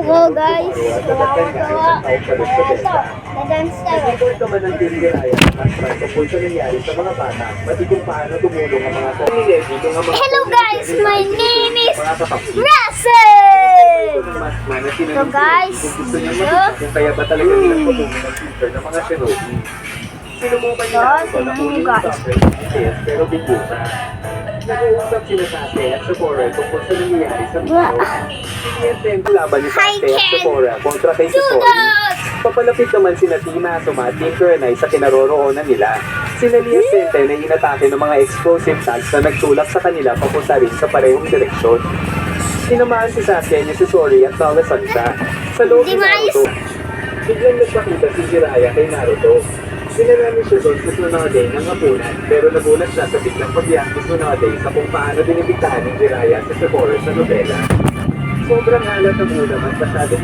Hello guys, gawa. Ito, na-dance tayo. Report naman ng Team Jiraya at tungkol sa nangyari sa mga bata, pati kung paano tumulong ang mga Hello guys, my name is Russell! So guys, kung kaya ba talaga nila pumulong ng future ng mga shinobi. Sinubukan niya ito na kunin ang software pero bigo na. Nag-uusap sila sa Ate at Sephora tungkol sa nangyayari sa mga Siyempre, laban ni Ate at Sephora kontra kay Sephora. Papalapit naman sina Tina, Suma at Team Kurenay sa kinaroroonan nila. Sina Lia Sente na inatake ng mga explosive tags na nagtulak sa kanila papunta rin sa parehong direksyon. Tinamaan si Sasuke niya si Sori at nawasan siya. Sa loob ni Naruto, biglang nagpakita si Jiraiya kay Naruto. Sinarami siya doon sa Tsunade ng hapunan pero nagulat siya sa biglang pagbiyak ni Tsunade sa kung paano binibigtahan ni Jiraiya sa Sephora sa nobela. Sobrang halat ang ulam at masyadong